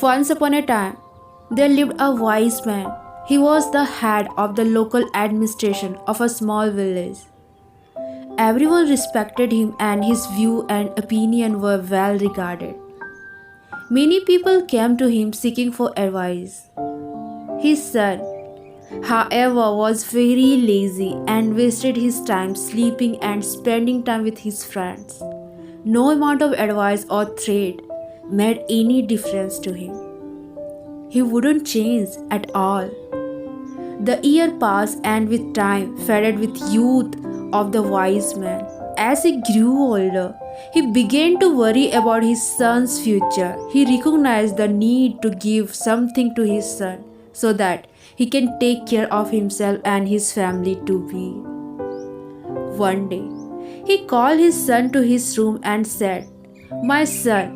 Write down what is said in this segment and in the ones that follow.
Once upon a time, there lived a wise man. He was the head of the local administration of a small village. Everyone respected him and his view and opinion were well regarded. Many people came to him seeking for advice. His son, however, was very lazy and wasted his time sleeping and spending time with his friends. No amount of advice or threat made any difference to him. He wouldn't change at all. The year passed and with time faded with youth of the wise man. As he grew older, he began to worry about his son's future. He recognized the need to give something to his son so that he can take care of himself and his family to be. One day, he called his son to his room and said, "My son,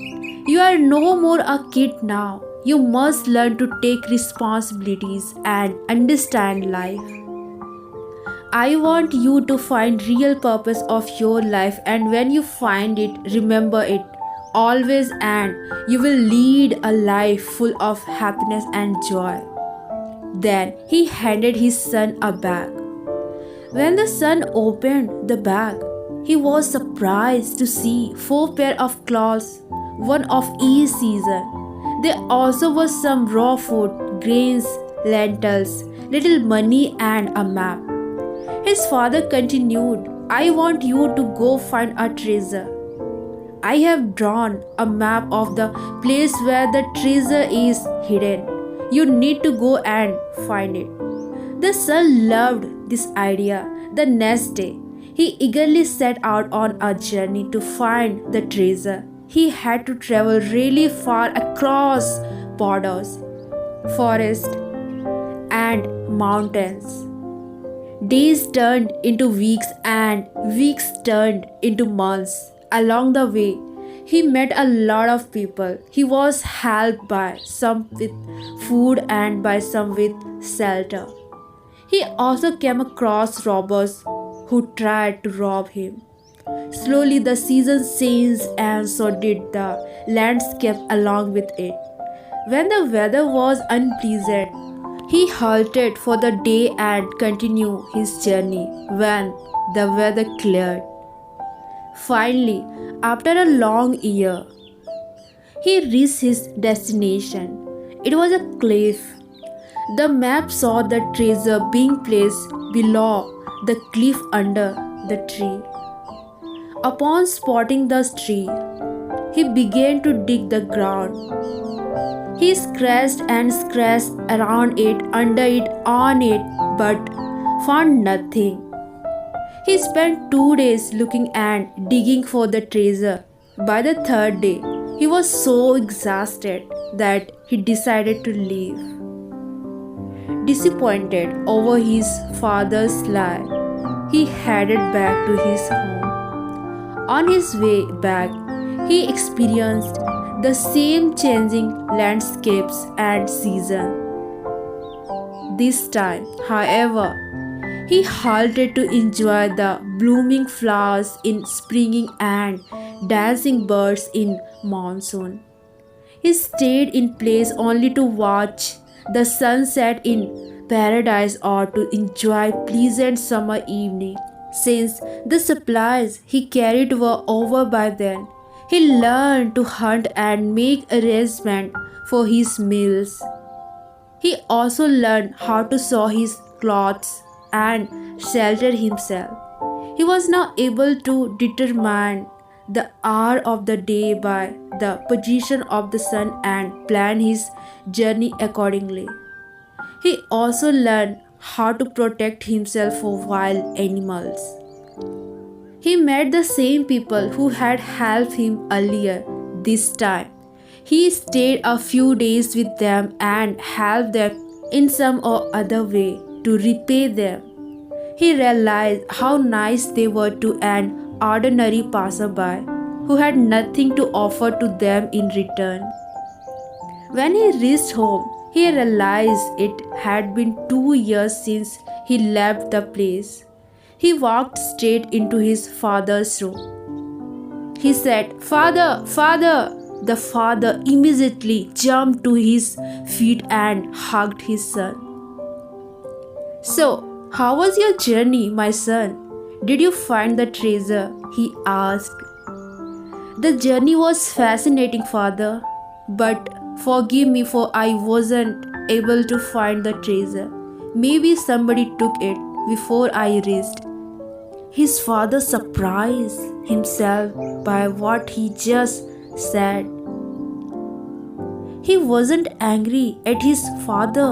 you are no more a kid now. You must learn to take responsibilities and understand life. I want you to find real purpose of your life, and when you find it, remember it always, and you will lead a life full of happiness and joy." Then he handed his son a bag. When the son opened the bag, he was surprised to see 4 pairs of clothes, one of each season. There also was some raw food, grains, lentils, little money and a map. His father continued, "I want you to go find a treasure. I have drawn a map of the place where the treasure is hidden. You need to go and find it." The son loved this idea. The next day, he eagerly set out on a journey to find the treasure. He had to travel really far across borders, forests, and mountains. Days turned into weeks and weeks turned into months. Along the way, he met a lot of people. He was helped by some with food and by some with shelter. He also came across robbers who tried to rob him. Slowly the seasons changed and so did the landscape along with it. When the weather was unpleasant, he halted for the day and continued his journey. When the weather cleared, finally, after a long year, he reached his destination. It was a cliff. The map saw the treasure being placed below the cliff under the tree. Upon spotting the tree, he began to dig the ground. He scratched and scratched around it, under it, on it, but found nothing. He spent 2 days looking and digging for the treasure. By the 3rd day, he was so exhausted that he decided to leave. Disappointed over his father's lie, he headed back to his home. On his way back, he experienced the same changing landscapes and seasons. This time, however, he halted to enjoy the blooming flowers in spring and dancing birds in monsoon. He stayed in place only to watch the sunset in paradise or to enjoy pleasant summer evening. Since the supplies he carried were over by then, he learned to hunt and make arrangements for his meals. He also learned how to sew his clothes and shelter himself. He was now able to determine the hour of the day by the position of the sun and plan his journey accordingly. He also learned how to protect himself from wild animals. He met the same people who had helped him earlier. This time, he stayed a few days with them and helped them in some or other way to repay them. He realized how nice they were to an ordinary passerby who had nothing to offer to them in return. When he reached home, he realized it had been 2 years since he left the place. He walked straight into his father's room. He said, "Father, Father, The father immediately jumped to his feet and hugged his son. "So, how was your journey, my son? Did you find the treasure?" he asked. "The journey was fascinating, father, but forgive me for I wasn't able to find the treasure. Maybe somebody took it before I reached." His father surprised himself by what he just said. He wasn't angry at his father.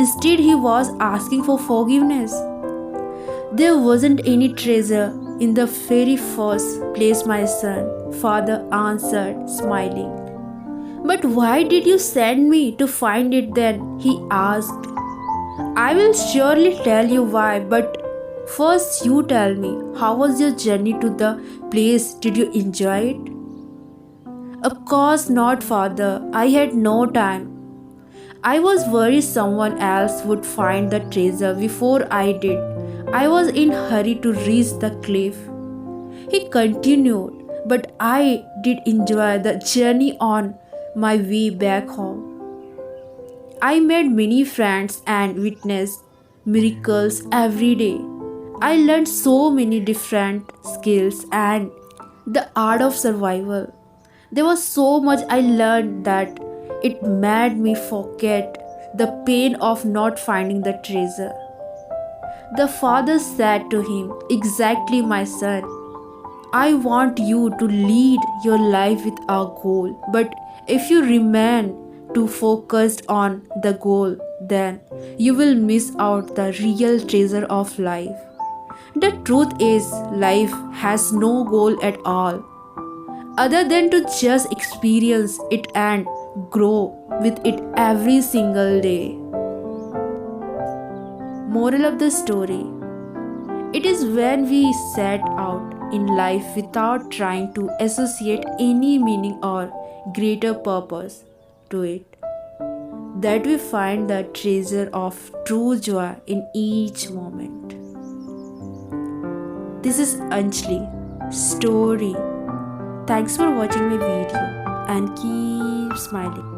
Instead, he was asking for forgiveness. "There wasn't any treasure in the very first place, my son," father answered, smiling. "But why did you send me to find it then?" he asked. "I will surely tell you why, but first you tell me, how was your journey to the place? Did you enjoy it?" "Of course not, father. I had no time. I was worried someone else would find the treasure before I did. I was in a hurry to reach the cliff," he continued, "but I did enjoy the journey on my way back home. I made many friends and witnessed miracles every day. I learned so many different skills and the art of survival. There was so much I learned that it made me forget the pain of not finding the treasure." The father said to him, "Exactly, my son. I want you to lead your life with a goal, but if you remain too focused on the goal, then you will miss out the real treasure of life. The truth is, life has no goal at all, other than to just experience it and grow with it every single day." Moral of the story: it is when we set out in life without trying to associate any meaning or greater purpose to it that we find the treasure of true joy in each moment. This is Anjali story. Thanks for watching my video and keep smiling.